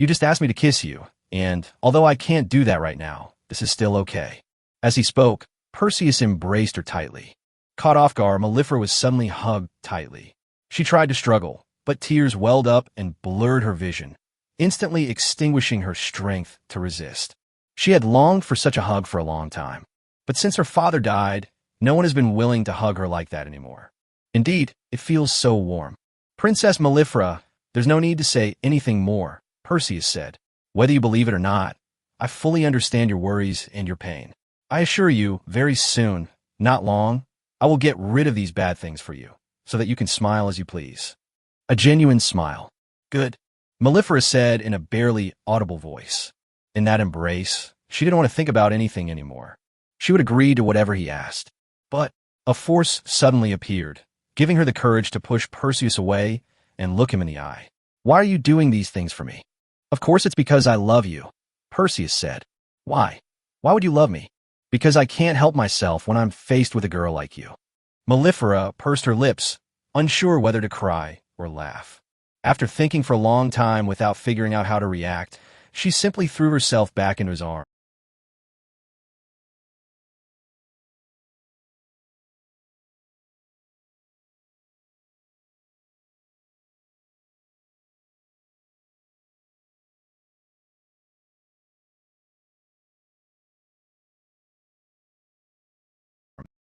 You just asked me to kiss you, and although I can't do that right now, this is still okay." As he spoke, Perseus embraced her tightly. Caught off guard, Mellifera was suddenly hugged tightly. She tried to struggle, but tears welled up and blurred her vision, instantly extinguishing her strength to resist. She had longed for such a hug for a long time, but since her father died, no one has been willing to hug her like that anymore. Indeed, it feels so warm. "Princess Mellifera, there's no need to say anything more," Perseus said. "Whether you believe it or not, I fully understand your worries and your pain. I assure you, very soon, not long, I will get rid of these bad things for you, so that you can smile as you please." A genuine smile. "Good," Mellifera said in a barely audible voice. In that embrace, she didn't want to think about anything anymore. She would agree to whatever he asked. But a force suddenly appeared, giving her the courage to push Perseus away and look him in the eye. "Why are you doing these things for me?" "Of course it's because I love you," Perseus said. "Why? Why would you love me?" "Because I can't help myself when I'm faced with a girl like you." Mellifera pursed her lips, unsure whether to cry or laugh. After thinking for a long time without figuring out how to react, she simply threw herself back into his arms.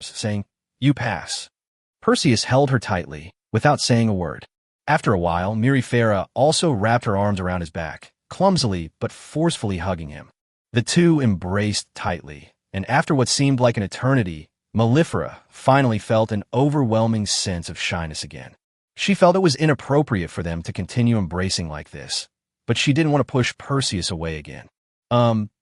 Saying, "You pass." Perseus held her tightly, without saying a word. After a while, Mirifera also wrapped her arms around his back, clumsily but forcefully hugging him. The two embraced tightly, and after what seemed like an eternity, Mellifera finally felt an overwhelming sense of shyness again. She felt it was inappropriate for them to continue embracing like this, but she didn't want to push Perseus away again.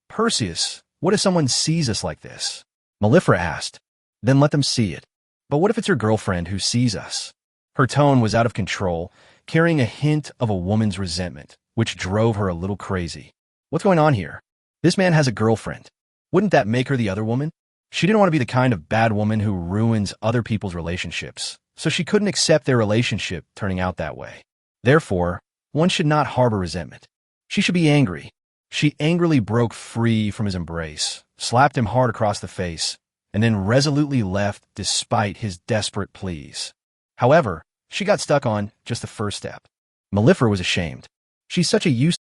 Perseus, what if someone sees us like this?" Mellifera asked. "Then let them see it. But what if it's your girlfriend who sees us?" Her tone was out of control, carrying a hint of a woman's resentment, which drove her a little crazy. "What's going on here? This man has a girlfriend. Wouldn't that make her the other woman?" She didn't want to be the kind of bad woman who ruins other people's relationships, so she couldn't accept their relationship turning out that way. Therefore, one should not harbor resentment. She should be angry. She angrily broke free from his embrace, slapped him hard across the face, and then resolutely left despite his desperate pleas. However, she got stuck on just the first step. Mellifera was ashamed. She's such a useless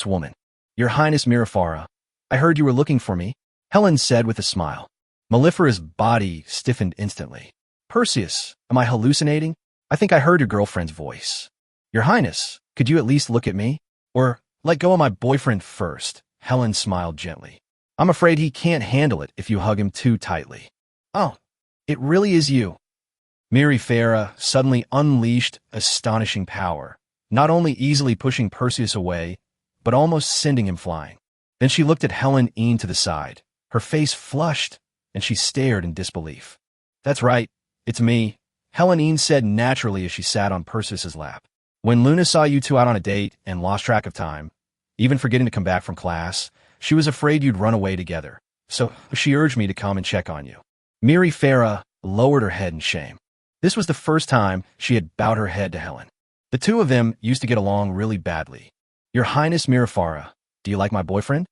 woman. "Your Highness Mirafara, I heard you were looking for me," Helen said with a smile. Mellifera's body stiffened instantly. "Perseus, am I hallucinating? I think I heard your girlfriend's voice." "Your Highness, could you at least look at me? Or let go of my boyfriend first," Helen smiled gently. "I'm afraid he can't handle it if you hug him too tightly." "Oh, it really is you." Mirifera suddenly unleashed astonishing power, not only easily pushing Perseus away, but almost sending him flying. Then she looked at N.A.N to the side. Her face flushed, and she stared in disbelief. "That's right, it's me," N.A.N said naturally as she sat on Perseus's lap. "When Luna saw you two out on a date and lost track of time, even forgetting to come back from class, she was afraid you'd run away together. So she urged me to come and check on you." Mirifera lowered her head in shame. This was the first time she had bowed her head to Helen. The two of them used to get along really badly. Your Highness Mirafara, do you like my boyfriend?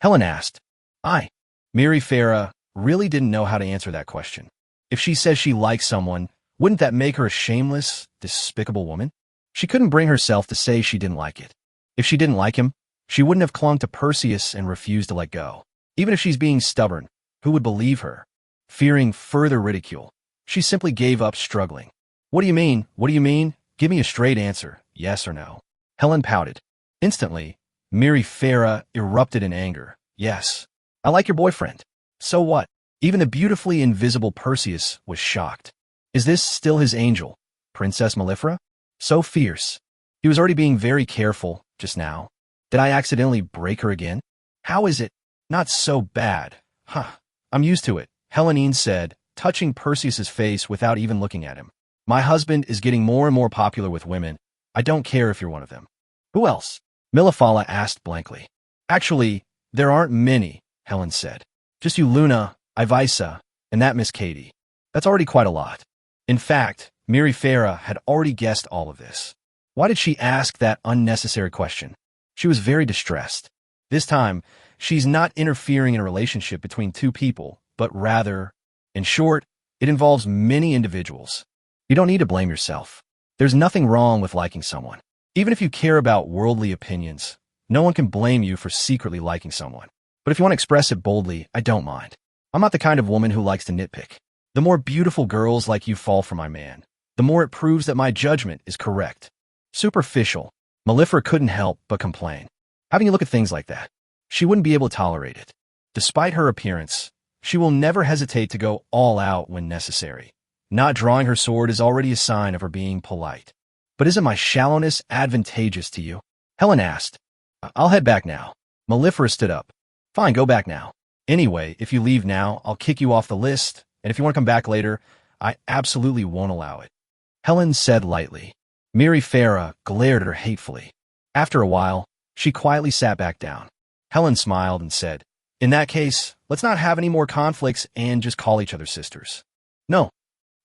Helen asked. I. Mirafara really didn't know how to answer that question. If she says she likes someone, wouldn't that make her a shameless, despicable woman? She couldn't bring herself to say she didn't like it. If she didn't like him, she wouldn't have clung to Perseus and refused to let go. Even if she's being stubborn, who would believe her? Fearing further ridicule, she simply gave up, struggling. What do you mean? What do you mean? Give me a straight answer, yes or no. Helen pouted. Instantly, Mirafara erupted in anger. Yes, I like your boyfriend. So what? Even the beautifully invisible Perseus was shocked. Is this still his angel, Princess Mellifera? So fierce. He was already being very careful just now. Did I accidentally break her again? How is it? Not so bad. Huh. I'm used to it, N.A.N said, touching Perseus's face without even looking at him. My husband is getting more and more popular with women. I don't care if you're one of them. Who else? Millefala asked blankly. Actually, there aren't many, Helen said. Just you, Luna, Ivisa, and that Miss Katie. That's already quite a lot. In fact, Mirafara had already guessed all of this. Why did she ask that unnecessary question? She was very distressed. This time, she's not interfering in a relationship between two people, but rather, in short, it involves many individuals. You don't need to blame yourself. There's nothing wrong with liking someone. Even if you care about worldly opinions, no one can blame you for secretly liking someone. But if you want to express it boldly, I don't mind. I'm not the kind of woman who likes to nitpick. The more beautiful girls like you fall for my man, the more it proves that my judgment is correct. Superficial. Mellifera couldn't help but complain. How can you look at things like that? She wouldn't be able to tolerate it. Despite her appearance, she will never hesitate to go all out when necessary. Not drawing her sword is already a sign of her being polite. But isn't my shallowness advantageous to you? Helen asked. I'll head back now. Mellifera stood up. Fine, go back now. Anyway, if you leave now, I'll kick you off the list, and if you want to come back later, I absolutely won't allow it. Helen said lightly. Mirafara glared at her hatefully. After a while, she quietly sat back down. Helen smiled and said, In that case, let's not have any more conflicts and just call each other sisters. No.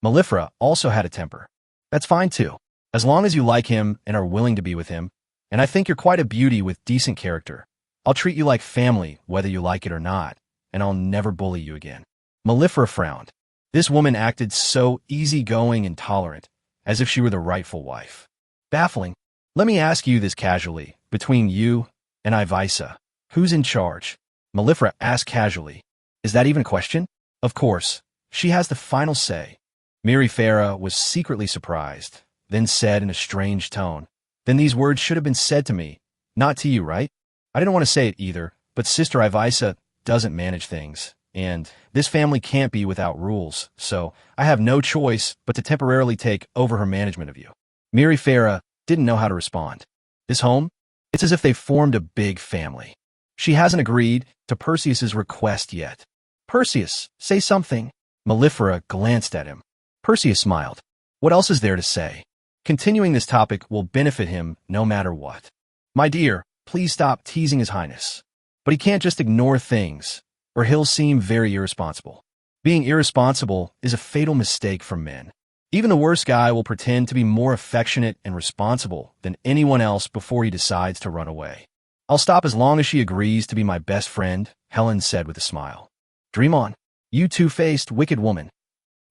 Mellifera also had a temper. That's fine too. As long as you like him and are willing to be with him, and I think you're quite a beauty with decent character, I'll treat you like family whether you like it or not, and I'll never bully you again. Mellifera frowned. This woman acted so easygoing and tolerant, as if she were the rightful wife. Baffling. Let me ask you this casually. Between you and Ivisa, who's in charge? Mellifera asked casually. Is that even a question? Of course. She has the final say. Mirafara was secretly surprised, then said in a strange tone, Then these words should have been said to me, not to you, right? I didn't want to say it either, but Sister Ivisa doesn't manage things, and this family can't be without rules, so I have no choice but to temporarily take over her management of you. Mirafara didn't know how to respond. This home? It's as if they formed a big family. She hasn't agreed to Perseus's request yet. Perseus, say something. Mellifera glanced at him. Perseus smiled. What else is there to say? Continuing this topic will benefit him no matter what. My dear, please stop teasing His Highness. But he can't just ignore things, or he'll seem very irresponsible. Being irresponsible is a fatal mistake for men. Even the worst guy will pretend to be more affectionate and responsible than anyone else before he decides to run away. I'll stop as long as she agrees to be my best friend, Helen said with a smile. Dream on, you two-faced, wicked woman.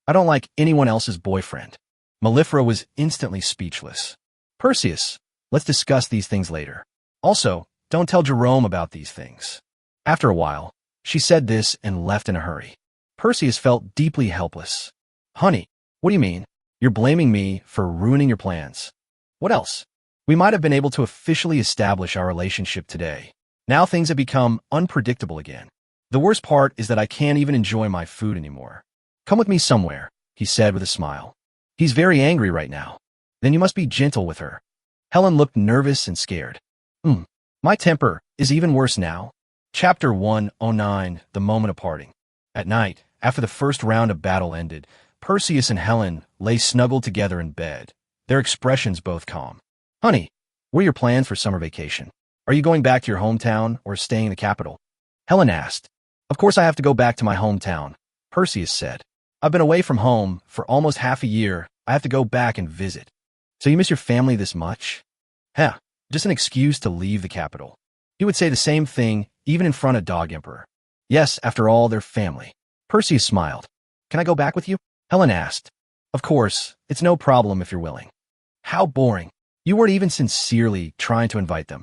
I don't like anyone else's boyfriend. Mellifera was instantly speechless. Perseus, let's discuss these things later. Also, don't tell Jerome about these things. After a while, she said this and left in a hurry. Perseus felt deeply helpless. Honey, what do you mean? You're blaming me for ruining your plans. What else? We might have been able to officially establish our relationship today. Now things have become unpredictable again. The worst part is that I can't even enjoy my food anymore. Come with me somewhere, he said with a smile. He's very angry right now. Then you must be gentle with her. Helen looked nervous and scared. My temper is even worse now. Chapter 109, The Moment of Parting. At night, after the first round of battle ended, Perseus and Helen lay snuggled together in bed, their expressions both calm. Honey, what are your plans for summer vacation? Are you going back to your hometown or staying in the capital? Helen asked. Of course I have to go back to my hometown, Perseus said. I've been away from home for almost half a year. I have to go back and visit. So you miss your family this much? Heh, just an excuse to leave the capital. He would say the same thing even in front of Dog Emperor. Yes, after all, they're family. Perseus smiled. Can I go back with you? Helen asked. Of course, it's no problem if you're willing. How boring. You weren't even sincerely trying to invite them.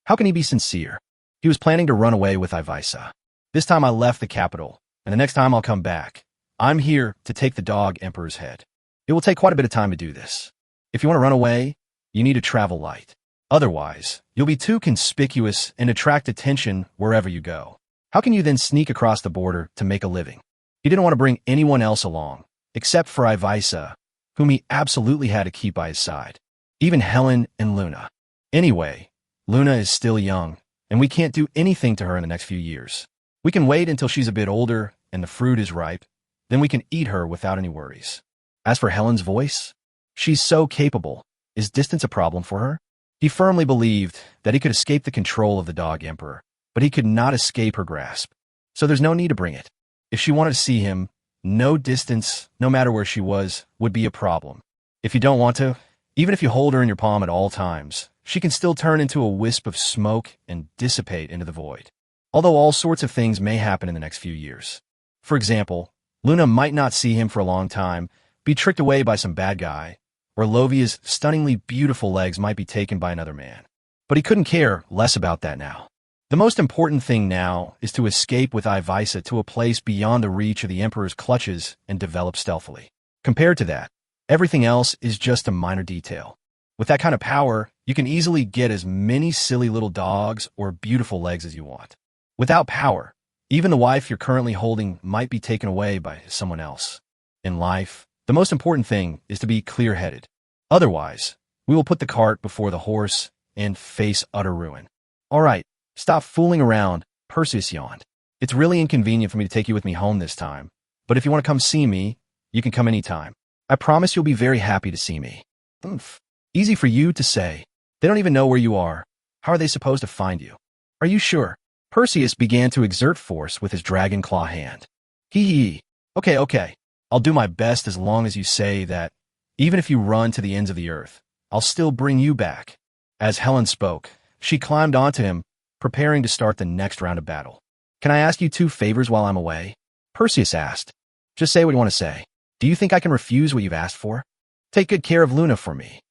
How can he be sincere? He was planning to run away with Ivisa. This time I left the capital, and the next time I'll come back. I'm here to take the Dog Emperor's head. It will take quite a bit of time to do this. If you want to run away, you need to travel light. Otherwise, you'll be too conspicuous and attract attention wherever you go. How can you then sneak across the border to make a living? He didn't want to bring anyone else along, except for Ivisa, whom he absolutely had to keep by his side. Even Helen and Luna. Anyway, Luna is still young, and we can't do anything to her in the next few years. We can wait until she's a bit older and the fruit is ripe, then we can eat her without any worries. As for Helen's voice, she's so capable. Is distance a problem for her? He firmly believed that he could escape the control of the Dog Emperor, but he could not escape her grasp. So there's no need to bring it. If she wanted to see him, no distance, no matter where she was, would be a problem. If you don't want to, even if you hold her in your palm at all times, she can still turn into a wisp of smoke and dissipate into the void. Although all sorts of things may happen in the next few years. For example, Luna might not see him for a long time, be tricked away by some bad guy, or Lovia's stunningly beautiful legs might be taken by another man. But he couldn't care less about that now. The most important thing now is to escape with Ivisa to a place beyond the reach of the Emperor's clutches and develop stealthily. Compared to that, everything else is just a minor detail. With that kind of power, you can easily get as many silly little dogs or beautiful legs as you want. Without power, even the wife you're currently holding might be taken away by someone else. In life, the most important thing is to be clear-headed. Otherwise, we will put the cart before the horse and face utter ruin. All right, stop fooling around, Perseus yawned. It's really inconvenient for me to take you with me home this time, but if you want to come see me, you can come anytime. I promise you'll be very happy to see me. Oomph. Easy for you to say. They don't even know where you are. How are they supposed to find you? Are you sure? Perseus began to exert force with his dragon claw hand. Hee hee. Okay. I'll do my best as long as you say that, even if you run to the ends of the earth, I'll still bring you back. As Helen spoke, she climbed onto him, preparing to start the next round of battle. Can I ask you 2 favors while I'm away? Perseus asked. Just say what you want to say. Do you think I can refuse what you've asked for? Take good care of Luna for me.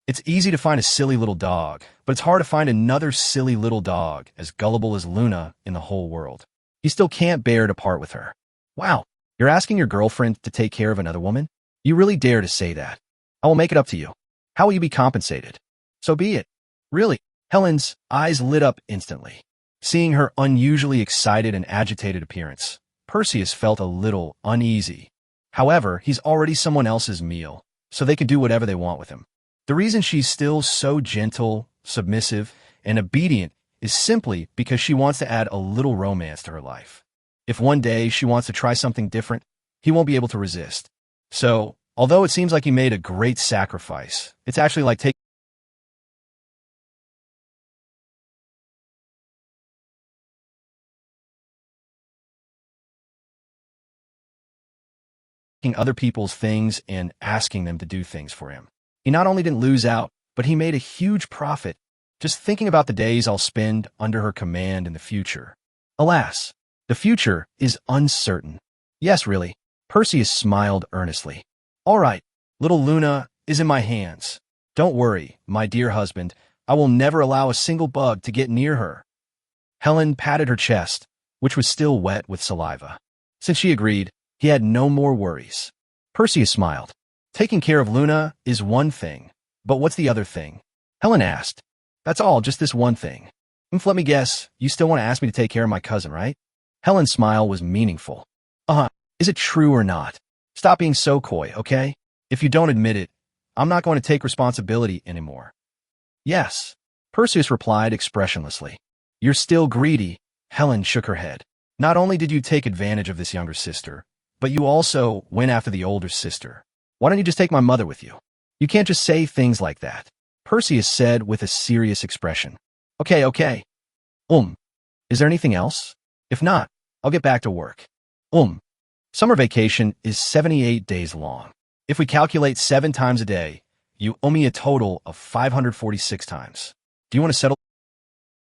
It's easy to find a silly little dog, but it's hard to find another silly little dog as gullible as Luna in the whole world. He still can't bear to part with her. Wow, you're asking your girlfriend to take care of another woman? You really dare to say that. I will make it up to you. How will you be compensated? So be it. Really? Helen's eyes lit up instantly. Seeing her unusually excited and agitated appearance, Perseus felt a little uneasy. However, he's already someone else's meal, so they can do whatever they want with him. The reason she's still so gentle, submissive, and obedient is simply because she wants to add a little romance to her life. If one day she wants to try something different, he won't be able to resist. So, although it seems like he made a great sacrifice, it's actually like taking other people's things and asking them to do things for him. He not only didn't lose out, but he made a huge profit just thinking about the days I'll spend under her command in the future. Alas, the future is uncertain. Yes, really. Perseus smiled earnestly. All right, little Luna is in my hands. Don't worry, my dear husband. I will never allow a single bug to get near her. Helen patted her chest, which was still wet with saliva. Since she agreed, he had no more worries. Perseus smiled. Taking care of Luna is one thing, but what's the other thing? Helen asked. That's all, just this one thing. Let me guess, you still want to ask me to take care of my cousin, right? Helen's smile was meaningful. Is it true or not? Stop being so coy, okay? If you don't admit it, I'm not going to take responsibility anymore. Yes, Perseus replied expressionlessly. You're still greedy. Helen shook her head. Not only did you take advantage of this younger sister, but you also went after the older sister. Why don't you just take my mother with you? You can't just say things like that, Perseus said with a serious expression. Okay. Is there anything else? If not, I'll get back to work. Summer vacation is 78 days long. If we calculate 7 times a day, You owe me a total of 546 times. Do you want to settle?